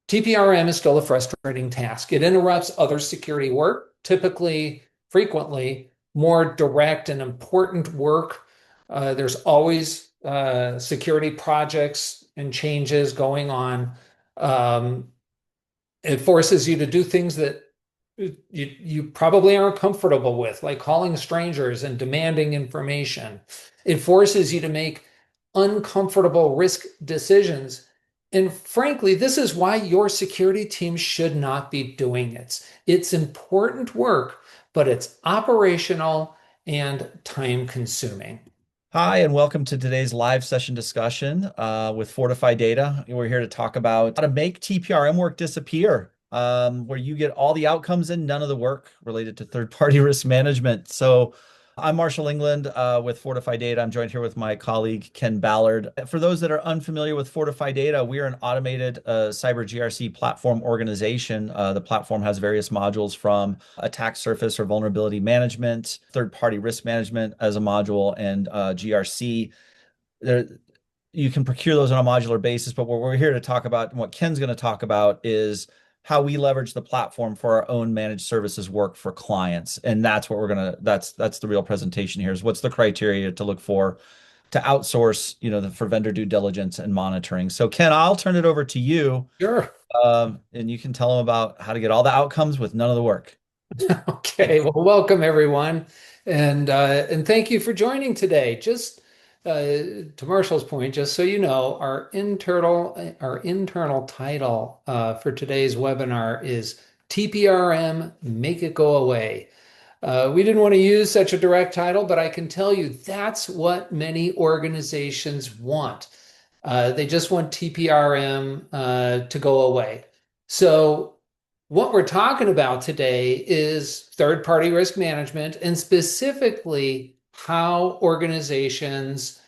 TPRM is still a frustrating task. It interrupts other security work, typically, frequently, more direct and important work. There's always security projects and changes going on. Um, it forces you to do things that you probably aren't comfortable with, like calling strangers and demanding information. It forces you to make uncomfortable risk decisions. And frankly, this is why your security team should not be doing it. It's important work, but it's operational and time consuming. Hi, and welcome to today's live session discussion with FortifyData. We're here to talk about how to make TPRM work disappear, where you get all the outcomes and none of the work related to third-party risk management. So I'm Marshall England with FortifyData. I'm joined here with my colleague, Ken Ballard. For those that are unfamiliar with FortifyData, we are an automated cyber GRC platform organization. The platform has various modules from attack surface or vulnerability management, third-party risk management as a module, and GRC. There, you can procure those on a modular basis, but what we're here to talk about and what Ken's going to talk about is how we leverage the platform for our own managed services work for clients. And that's what that's the real presentation here is what's the criteria to look for to outsource, for vendor due diligence and monitoring. So Ken, I'll turn it over to you. Sure. And you can tell them about how to get all the outcomes with none of the work. Okay, well, welcome everyone, and thank you for joining today. Just to Marshall's point, just so you know, our internal title for today's webinar is TPRM Make It Go Away. We didn't want to use such a direct title, but I can tell you that's what many organizations want. They just want TPRM to go away. So what we're talking about today is third-party risk management and specifically how organizations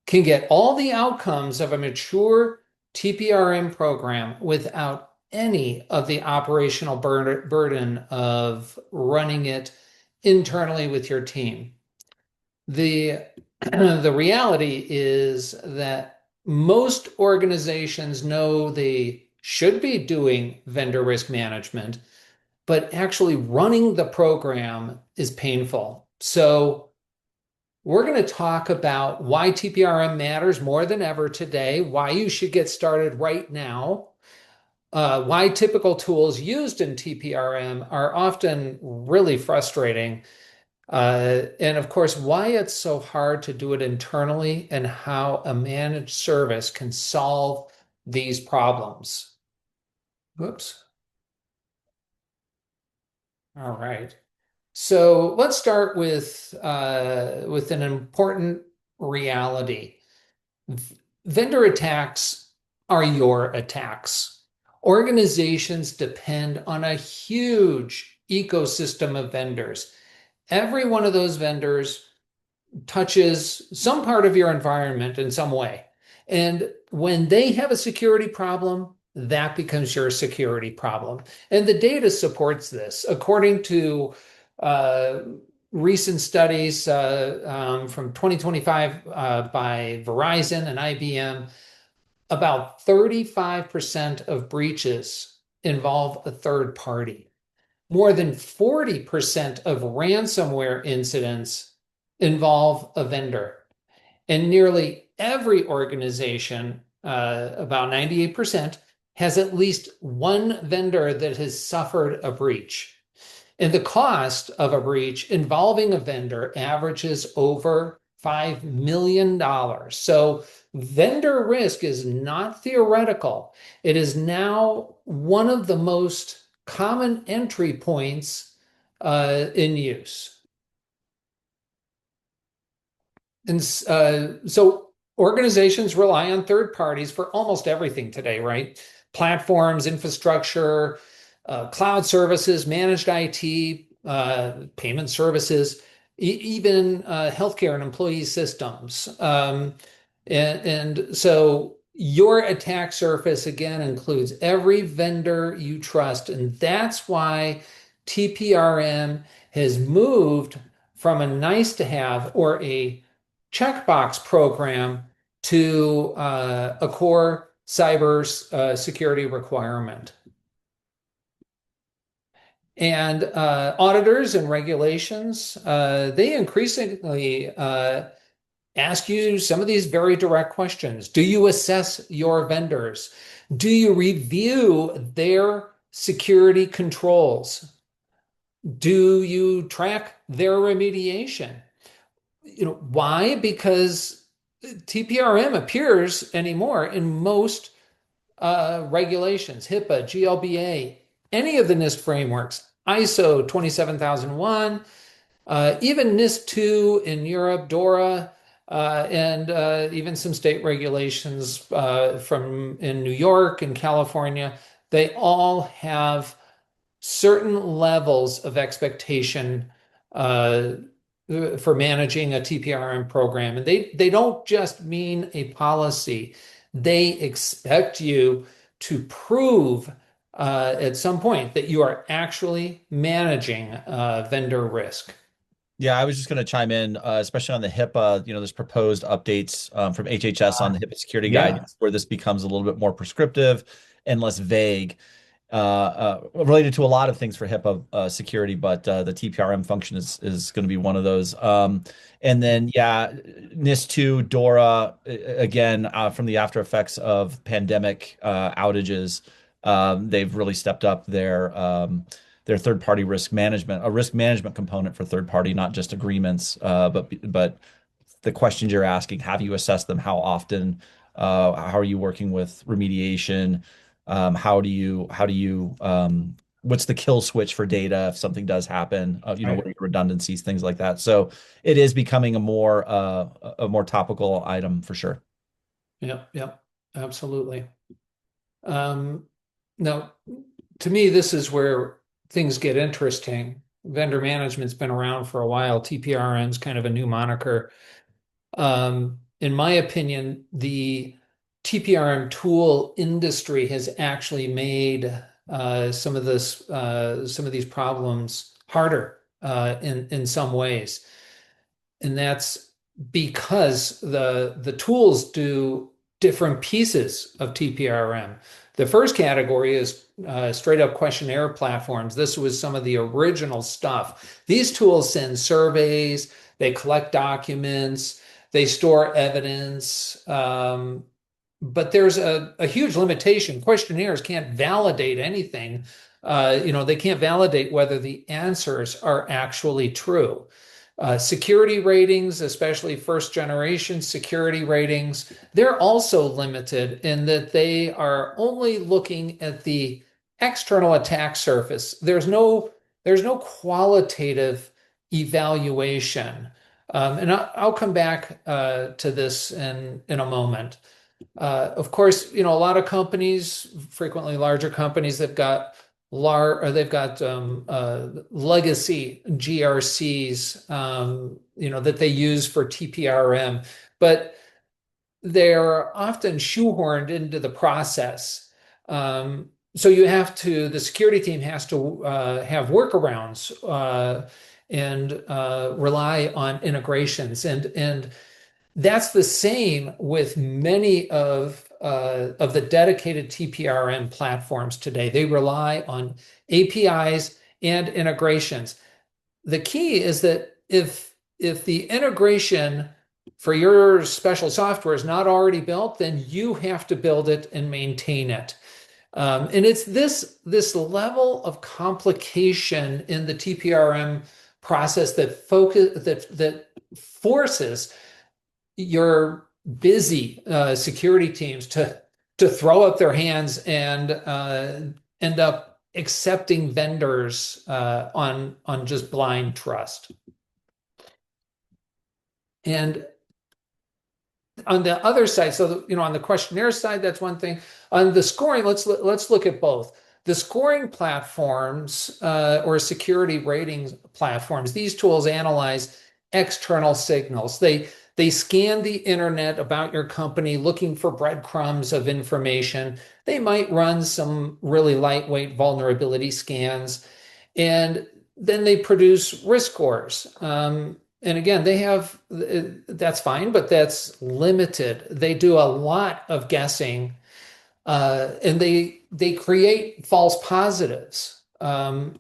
can get all the outcomes of a mature TPRM program without any of the operational burden of running it internally with your team. The, the reality is that most organizations know they should be doing vendor risk management, but actually running the program is painful. So we're going to talk about why TPRM matters more than ever today, why you should get started right now, why typical tools used in TPRM are often really frustrating, and of course, why it's so hard to do it internally and how a managed service can solve these problems. Whoops. All right. So let's start with an important reality. Vendor attacks are your attacks. Organizations depend on a huge ecosystem of vendors. Every one of those vendors touches some part of your environment in some way. And when they have a security problem, that becomes your security problem. And the data supports this. According to uh, recent studies from 2025 by Verizon and IBM, about 35% of breaches involve a third party. More than 40% of ransomware incidents involve a vendor. And nearly every organization, about 98%, has at least one vendor that has suffered a breach. And the cost of a breach involving a vendor averages over $5 million. So vendor risk is not theoretical. It is now one of the most common entry points in use. And so organizations rely on third parties for almost everything today, right? Platforms, infrastructure, cloud services, managed IT, payment services, even healthcare and employee systems. And so your attack surface, again, includes every vendor you trust. And that's why TPRM has moved from a nice to have or a checkbox program to a core cyber security requirement. And auditors and regulations, they increasingly ask you some of these very direct questions. Do you assess your vendors? Do you review their security controls? Do you track their remediation? Why? Because TPRM appears anymore in most regulations, HIPAA, GLBA, any of the NIST frameworks, ISO 27001, even NIST 2 in Europe, DORA, and even some state regulations from in New York and California. They all have certain levels of expectation uh, for managing a TPRM program. And they don't just mean a policy. They expect you to prove at some point that you are actually managing vendor risk. Yeah, I was just going to chime in, especially on the HIPAA. There's proposed updates from HHS on the HIPAA security Yeah, guidance, where this becomes a little bit more prescriptive and less vague, related to a lot of things for HIPAA security, but the TPRM function is going to be one of those. And then, yeah, NIST 2, DORA, again, from the after effects of pandemic outages, they've really stepped up their third-party risk management, a risk management component for third-party, not just agreements, but the questions you're asking, have you assessed them? How often? How are you working with remediation? What's the kill switch for data if something does happen? What right. are your redundancies, things like that. So it is becoming a more topical item for sure. Yep, yep, absolutely. Um, Now, to me, this is where things get interesting. Vendor management's been around for a while. TPRM's kind of a new moniker. In my opinion, the TPRM tool industry has actually made some of these problems harder in some ways, and that's because the tools do different pieces of TPRM. The first category is straight up questionnaire platforms. This was some of the original stuff. These tools send surveys, they collect documents, they store evidence. But there's a huge limitation. Questionnaires can't validate anything. They can't validate whether the answers are actually true. Security ratings, especially first generation security ratings, they're also limited in that they are only looking at the external attack surface. There's no qualitative evaluation. And I'll come back to this in a moment. Of course, a lot of companies, frequently larger companies, they've got legacy GRCs, that they use for TPRM, but they're often shoehorned into the process. So the security team has to have workarounds and rely on integrations, and that's the same with many of the dedicated TPRM platforms today. They rely on APIs and integrations. The key is that if the integration for your special software is not already built, then you have to build it and maintain it. And it's this level of complication in the TPRM process that forces your busy security teams to throw up their hands and end up accepting vendors on just blind trust. And on the other side, so on the questionnaire side, that's one thing. On the scoring, let's look at both. The scoring platforms or security ratings platforms, these tools analyze external signals. They scan the internet about your company looking for breadcrumbs of information. They might run some really lightweight vulnerability scans, and then they produce risk scores. And again, that's fine, but that's limited. They do a lot of guessing. and they create false positives. So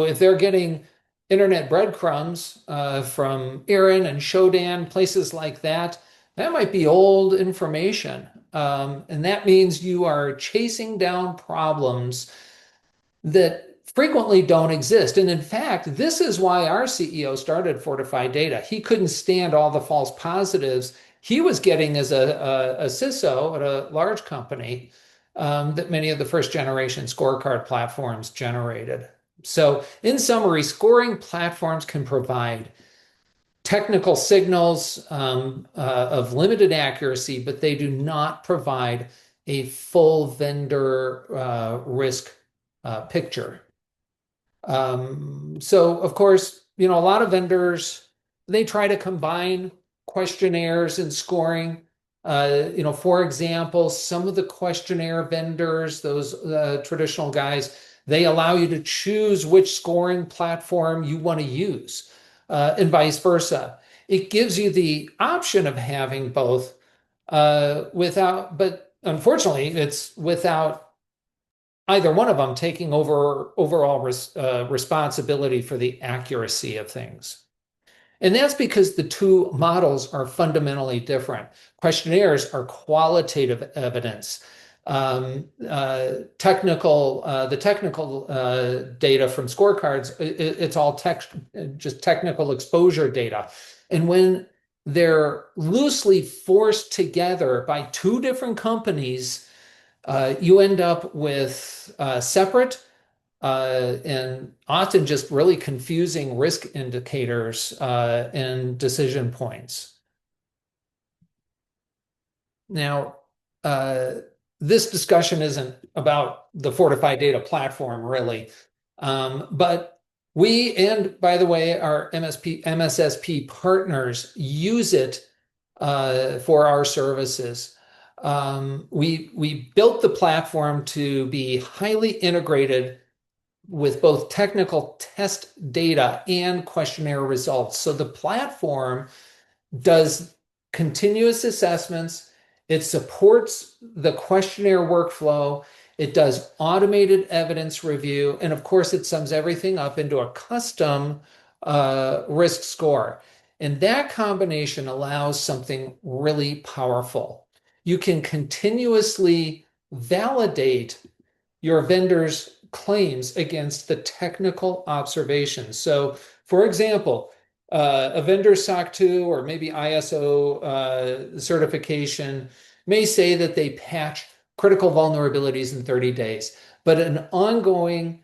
if they're getting internet breadcrumbs from Aaron and Shodan, places like that, that might be old information. And that means you are chasing down problems that frequently don't exist. And in fact, this is why our CEO started FortifyData. He couldn't stand all the false positives he was getting as a CISO at a large company that many of the first generation scorecard platforms generated. So, in summary, scoring platforms can provide technical signals of limited accuracy, but they do not provide a full vendor risk picture. So of course, a lot of vendors, they try to combine questionnaires and scoring. For example, some of the questionnaire vendors, those traditional guys, they allow you to choose which scoring platform you want to use, and vice versa. It gives you the option of having both, but unfortunately, it's without either one of them taking over overall responsibility for the accuracy of things. And that's because the two models are fundamentally different. Questionnaires are qualitative evidence. The technical data from scorecards, it's all just technical exposure data. And when they're loosely forced together by two different companies, you end up with separate and often just really confusing risk indicators and decision points. Now, this discussion isn't about the FortifyData platform, really, but we, and by the way, our MSSP partners use it for our services. We built the platform to be highly integrated with both technical test data and questionnaire results. So the platform does continuous assessments. It supports the questionnaire workflow. It does automated evidence review. And of course, it sums everything up into a custom risk score. And that combination allows something really powerful. You can continuously validate your vendor's claims against the technical observations. So, for example, a vendor SOC 2 or maybe ISO certification may say that they patch critical vulnerabilities in 30 days, but an ongoing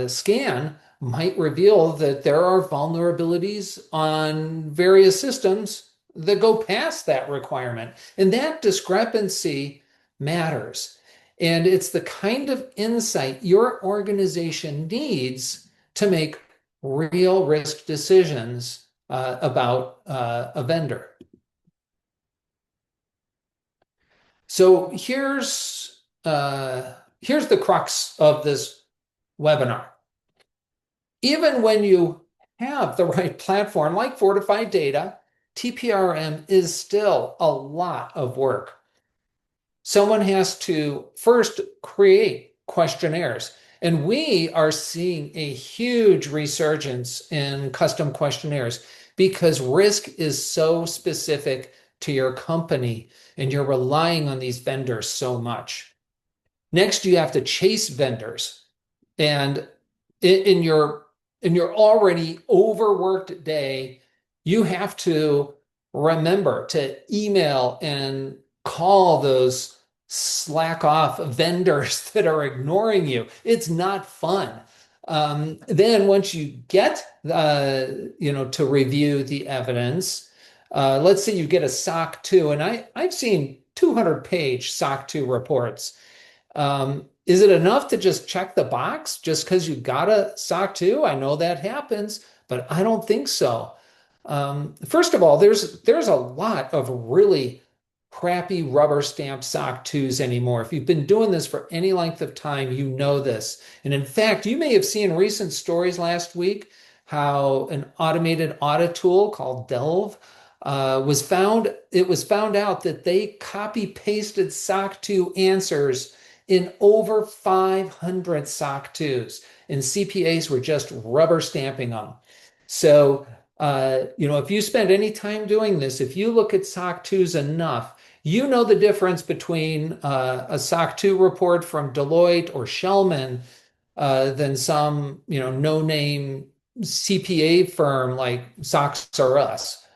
scan might reveal that there are vulnerabilities on various systems that go past that requirement. And that discrepancy matters. And it's the kind of insight your organization needs to make real risk decisions about a vendor. So here's the crux of this webinar. Even when you have the right platform like FortifyData, TPRM is still a lot of work. Someone has to first create questionnaires. And we are seeing a huge resurgence in custom questionnaires because risk is so specific to your company and you're relying on these vendors so much. Next, you have to chase vendors. And in your already overworked day, you have to remember to email and call those slack off vendors that are ignoring you. It's not fun. Then once you get to review the evidence, let's say you get a SOC 2, and I've seen 200-page SOC 2 reports. Is it enough to just check the box just because you got a SOC 2? I know that happens, but I don't think so. First of all, there's a lot of really crappy rubber stamp SOC 2s anymore. If you've been doing this for any length of time, you know this. And in fact, you may have seen recent stories last week how an automated audit tool called Delve it was found out that they copy pasted SOC 2 answers in over 500 SOC 2s, and CPAs were just rubber stamping them. So, if you spend any time doing this, if you look at SOC 2s enough, you know the difference between a SOC 2 report from Deloitte or Shellman than some, no-name CPA firm like SOX or Us.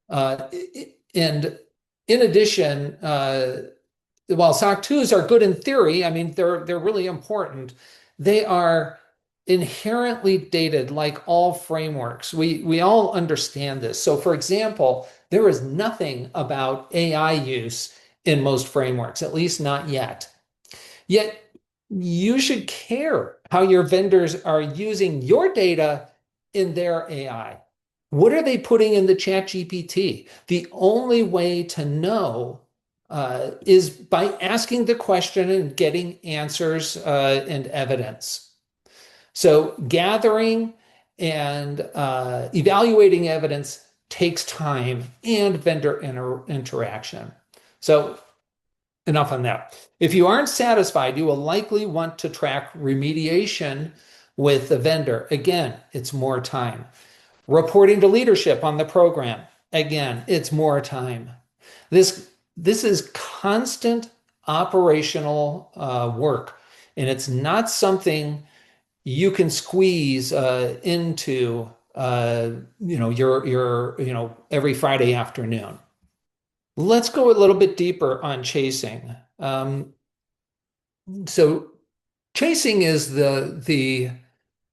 And in addition, while SOC 2s are good in theory, I mean, they're really important, they are inherently dated like all frameworks. We all understand this. So for example, there is nothing about AI use in most frameworks, at least not yet. Yet you should care how your vendors are using your data in their AI. What are they putting in the chat GPT? The only way to know is by asking the question and getting answers and evidence. So gathering and evaluating evidence takes time and vendor interaction. So enough on that. If you aren't satisfied, you will likely want to track remediation with the vendor. Again, it's more time. Reporting to leadership on the program. Again, it's more time. This is constant operational work, and it's not something you can squeeze into your every Friday afternoon. Let's go a little bit deeper on chasing. So chasing is the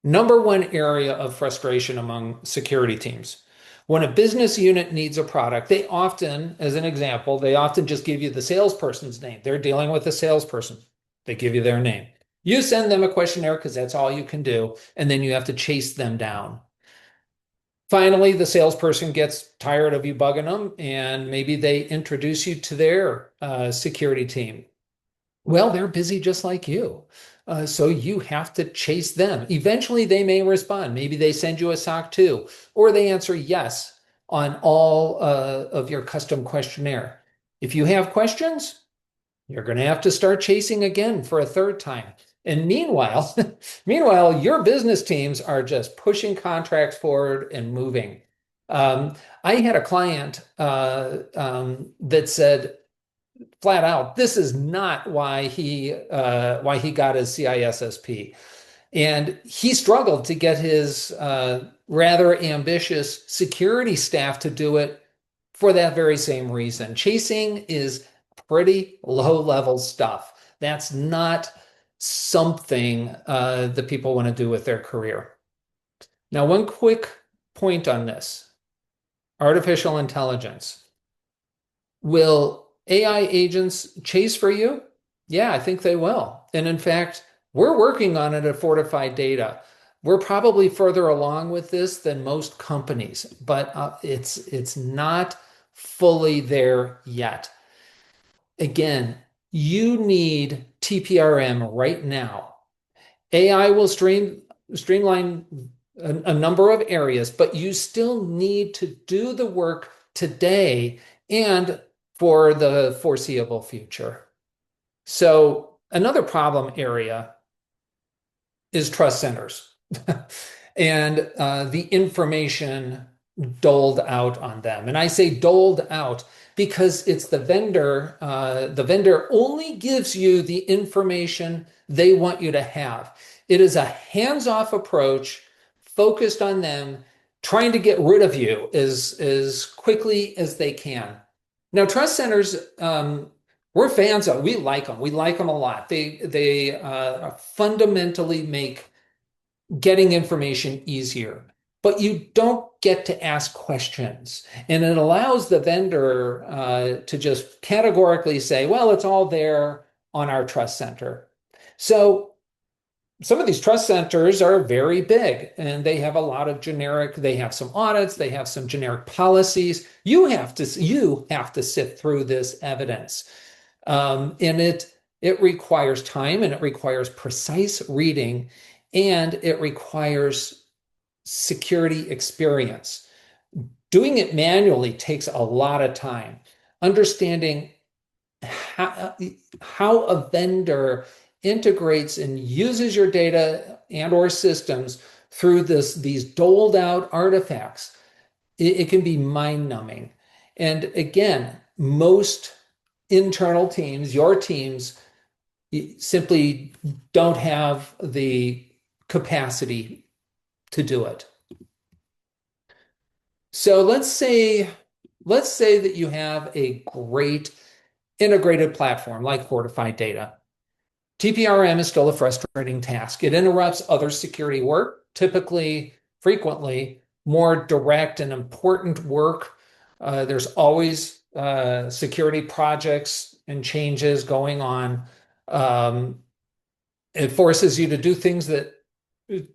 number one area of frustration among security teams. When a business unit needs a product, they often, as an example, they often just give you the salesperson's name. They're dealing with a salesperson. They give you their name. You send them a questionnaire because that's all you can do, and then you have to chase them down. Finally, the salesperson gets tired of you bugging them, and maybe they introduce you to their security team. Well, they're busy just like you. So you have to chase them. Eventually, they may respond. Maybe they send you a SOC 2, or they answer yes on all of your custom questionnaire. If you have questions, you're going to have to start chasing again for a third time. And meanwhile, your business teams are just pushing contracts forward and moving. I had a client that said flat out, this is not why he got his CISSP. And he struggled to get his rather ambitious security staff to do it for that very same reason. Chasing is pretty low level stuff. That's not something that people want to do with their career. Now, one quick point on this: artificial intelligence. Will AI agents chase for you? Yeah, I think they will. And in fact, we're working on it at FortifyData. We're probably further along with this than most companies, but it's not fully there yet. Again, you need TPRM right now. AI will streamline a number of areas, but you still need to do the work today and for the foreseeable future. So another problem area is trust centers and the information doled out on them. And I say doled out because it's the vendor. The vendor only gives you the information they want you to have. It is a hands-off approach focused on them trying to get rid of you as quickly as they can. Now, trust centers, we're fans of. We like them. We like them a lot. They fundamentally make getting information easier, but you don't get to ask questions. And it allows the vendor to just categorically say, well, it's all there on our trust center. So some of these trust centers are very big and they have a lot of they have some audits, they have some generic policies. You have to sift through this evidence. And it requires time and it requires precise reading and it requires security experience. Doing it manually takes a lot of time. Understanding how, how a vendor integrates and uses your data and or systems through these doled out artifacts, it can be mind-numbing. And again, most internal teams, your teams, simply don't have the capacity to do it. So let's say that you have a great integrated platform like FortifyData. TPRM is still a frustrating task. It interrupts other security work, typically, frequently, more direct and important work. There's always security projects and changes going on. Um, it forces you to do things that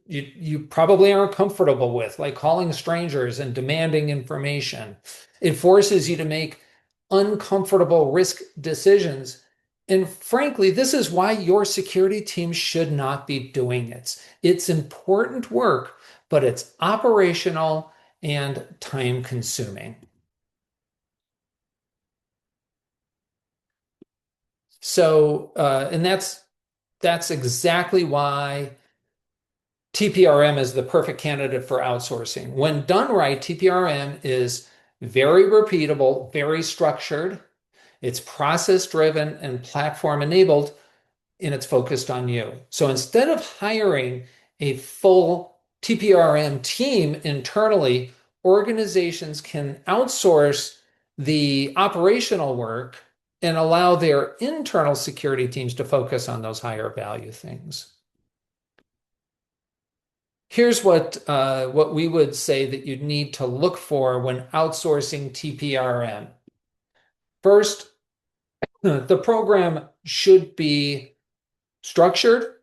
you probably aren't comfortable with, like calling strangers and demanding information. It forces you to make uncomfortable risk decisions. And frankly, this is why your security team should not be doing it. It's important work, but it's operational and time consuming. And that's exactly why TPRM is the perfect candidate for outsourcing. When done right, TPRM is very repeatable, very structured. It's process driven and platform enabled, and it's focused on you. So instead of hiring a full TPRM team internally, organizations can outsource the operational work and allow their internal security teams to focus on those higher value things. Here's what we would say that you'd need to look for when outsourcing TPRM. First, the program should be structured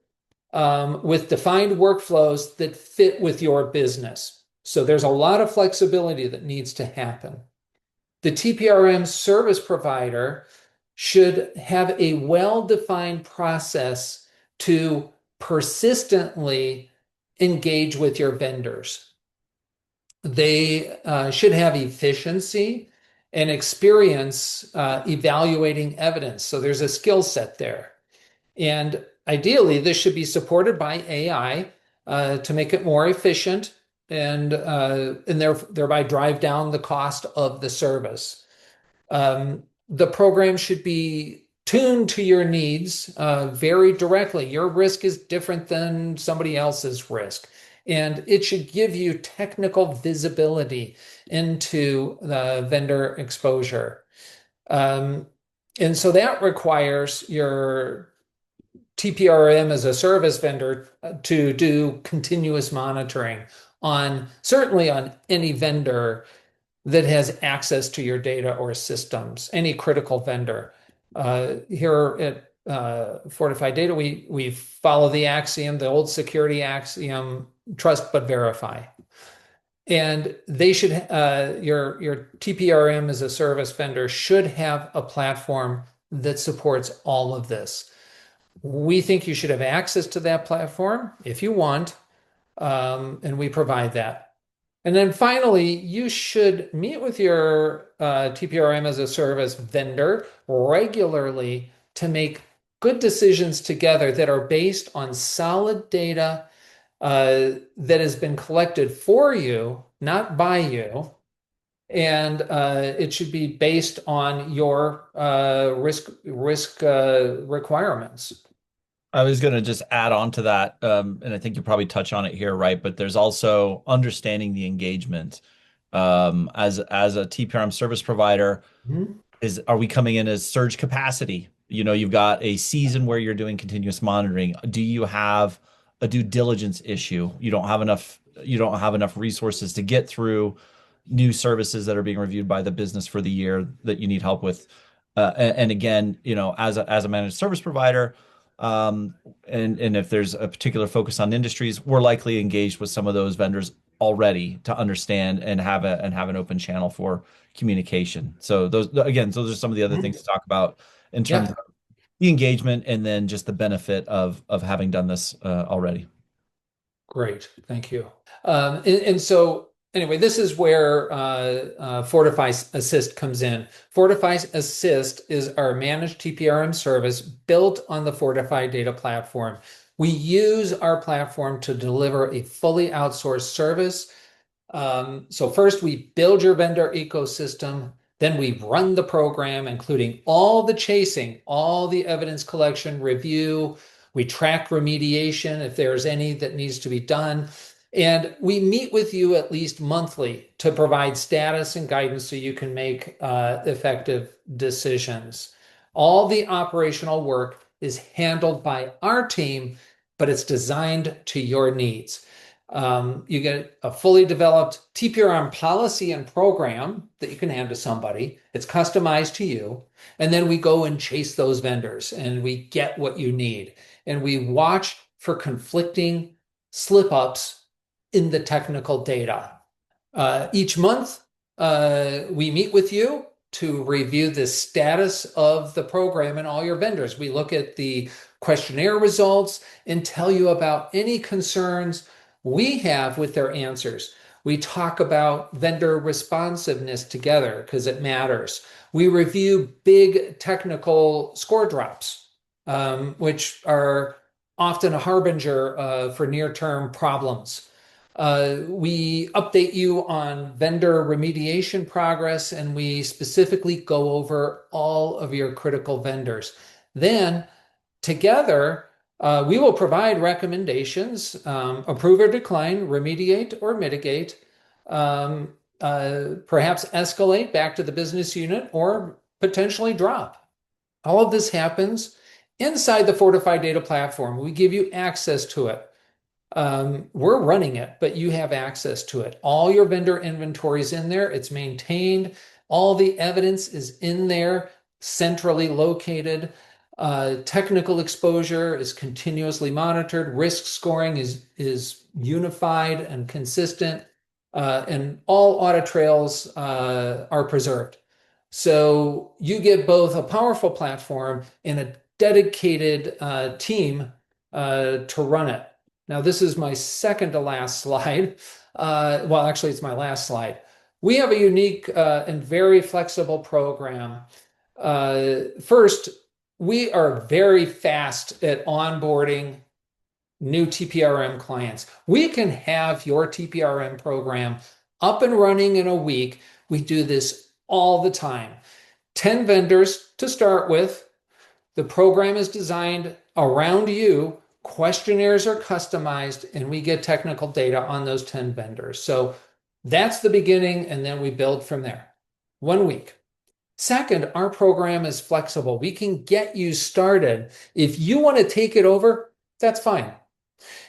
with defined workflows that fit with your business. So there's a lot of flexibility that needs to happen. The TPRM service provider should have a well-defined process to persistently engage with your vendors. They should have efficiency and experience evaluating evidence. So there's a skill set there. And ideally, this should be supported by AI to make it more efficient and thereby drive down the cost of the service. The program should be tuned to your needs very directly. Your risk is different than somebody else's risk, and it should give you technical visibility into the vendor exposure. Um, and so that requires your TPRM as a service vendor to do continuous monitoring on certainly on any vendor that has access to your data or systems, any critical vendor. Here at FortifyData, we follow the axiom, the old security axiom, trust but verify. And they should your TPRM as a service vendor should have a platform that supports all of this. We think you should have access to that platform if you want, and we provide that. And then finally, you should meet with your TPRM as a service vendor regularly to make good decisions together that are based on solid data that has been collected for you, not by you. And it should be based on your risk requirements. I was going to just add on to that, and I think you probably touch on it here, right? But there's also understanding the engagement. As a TPRM service provider, Mhm. are we coming in as surge capacity? You know, you've got a season where you're doing continuous monitoring. Do you have a due diligence issue? You don't have enough resources to get through new services that are being reviewed by the business for the year that you need help with. And again, you know, as a managed service provider, um, and if there's a particular focus on industries, we're likely engaged with some of those vendors already to understand and have an open channel for communication. So those are some of the other things Mhm. to talk about in terms Yeah, of the engagement and then just the benefit of having done this already. great. Thank you. And so anyway, this is where FortifyAssist comes in. FortifyAssist is our managed TPRM service built on the FortifyData platform. We use our platform to deliver a fully outsourced service. So first we build your vendor ecosystem, then we run the program, including all the chasing, all the evidence collection, review. We track remediation if there's any that needs to be done. And we meet with you at least monthly to provide status and guidance so you can make effective decisions. All the operational work is handled by our team, but it's designed to your needs. You get a fully developed TPRM policy and program that you can hand to somebody. It's customized to you. And then we go and chase those vendors and we get what you need. And we watch for conflicting slip ups in the technical data. Each month, we meet with you to review the status of the program and all your vendors. We look at the questionnaire results and tell you about any concerns we have with their answers. We talk about vendor responsiveness together because it matters. We review big technical score drops, which are often a harbinger for near-term problems. We update you on vendor remediation progress, and we specifically go over all of your critical vendors. Then, together, we will provide recommendations, approve or decline, remediate or mitigate, perhaps escalate back to the business unit, or potentially drop. All of this happens inside the FortifyData platform. We give you access to it. We're running it, but you have access to it. All your vendor inventory is in there. It's maintained. All the evidence is in there, centrally located. Technical exposure is continuously monitored. Risk scoring is unified and consistent, and all audit trails are preserved. So you get both a powerful platform and a dedicated team to run it. Now, this is my second to last slide. Well, actually, it's my last slide. We have a unique and very flexible program. First, we are very fast at onboarding new TPRM clients. We can have your TPRM program up and running in a week. We do this all the time. 10 vendors to start with. The program is designed around you. Questionnaires are customized, and we get technical data on those 10 vendors. So that's the beginning, and then we build from there. 1 week. Second, our program is flexible. We can get you started. If you want to take it over, that's fine.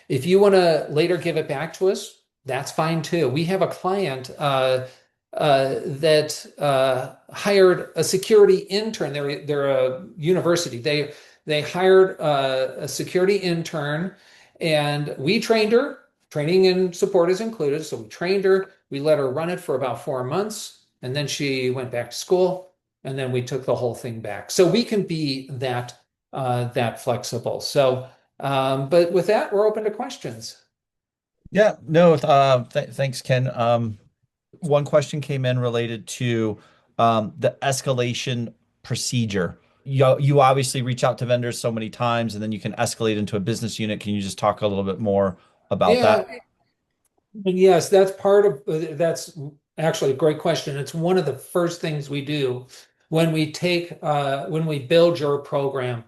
If you want to later give it back to us, that's fine too. We have a client that hired a security intern. They're a university. They hired a security intern, and we trained her. Training and support is included. So we trained her. We let her run it for about 4 months, and then she went back to school. And then we took the whole thing back. So we can be that flexible. So, but with that, we're open to questions. Yeah, no, thanks, Ken. One question came in related to the escalation procedure. You obviously reach out to vendors so many times, and then you can escalate into a business unit. Can you just talk a little bit more about that? Yeah, yes, that's actually a great question. It's one of the first things we do when we build your program.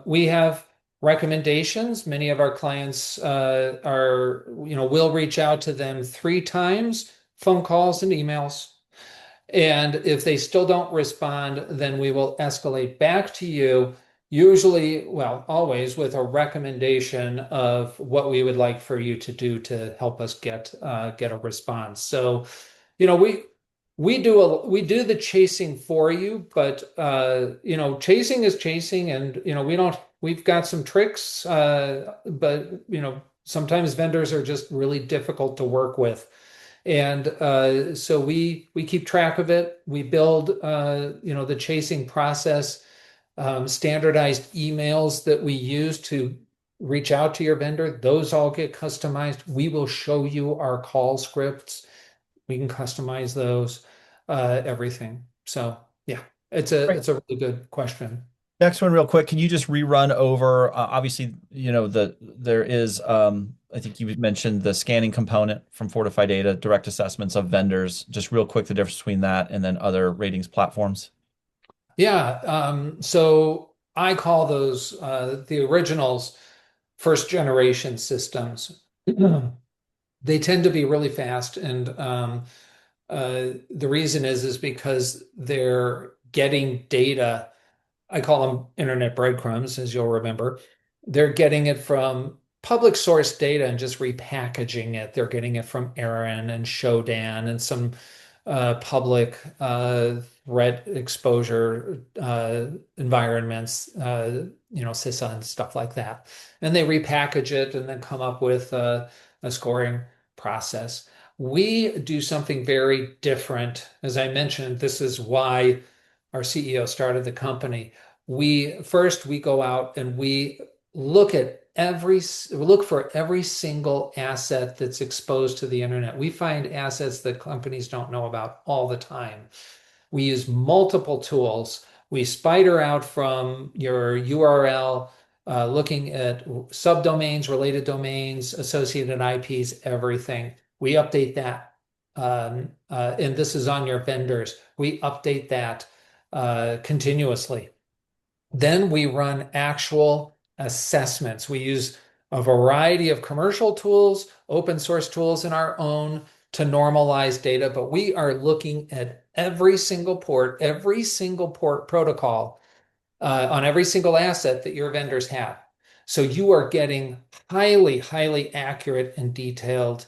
We have recommendations. Many of our clients will reach out to them 3 times, phone calls and emails. And if they still don't respond, then we will escalate back to you, usually, well, always with a recommendation of what we would like for you to do to help us get a response. So, we do the chasing for you, but chasing is chasing, and we've got some tricks, but sometimes vendors are just really difficult to work with. And so we keep track of it. We build the chasing process, standardized emails that we use to reach out to your vendor. Those all get customized. We will show you our call scripts. We can customize those, everything. So yeah, Great. it's a really good question. Next one, real quick. Can you just rerun over? Obviously, there is. I think you mentioned the scanning component from FortifyData, direct assessments of vendors. Just real quick, the difference between that and then other ratings platforms. Yeah, so I call those the originals first generation systems. They tend to be really fast, and the reason is because they're getting data. I call them internet breadcrumbs, as you'll remember. They're getting it from public source data and just repackaging it. They're getting it from Aaron and Shodan and some public threat exposure environments, CISA and stuff like that. And they repackage it and then come up with a scoring process. We do something very different. As I mentioned, this is why our CEO started the company. We go out and we look for every single asset that's exposed to the internet. We find assets that companies don't know about all the time. We use multiple tools. We spider out from your URL, looking at subdomains, related domains, associated IPs, everything. We update that. And this is on your vendors. We update that continuously. Then we run actual assessments. We use a variety of commercial tools, open source tools, and our own to normalize data, but we are looking at every single port protocol on every single asset that your vendors have. So you are getting highly, highly accurate and detailed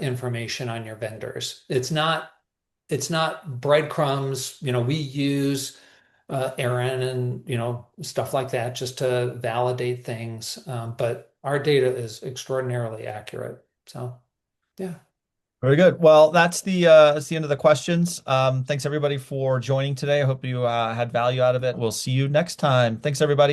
information on your vendors. It's not breadcrumbs. We use Aaron and stuff like that just to validate things. But our data is extraordinarily accurate. So yeah. Very good. Well, that's the end of the questions. Thanks everybody for joining today. I hope you had value out of it. We'll see you next time. Thanks everybody.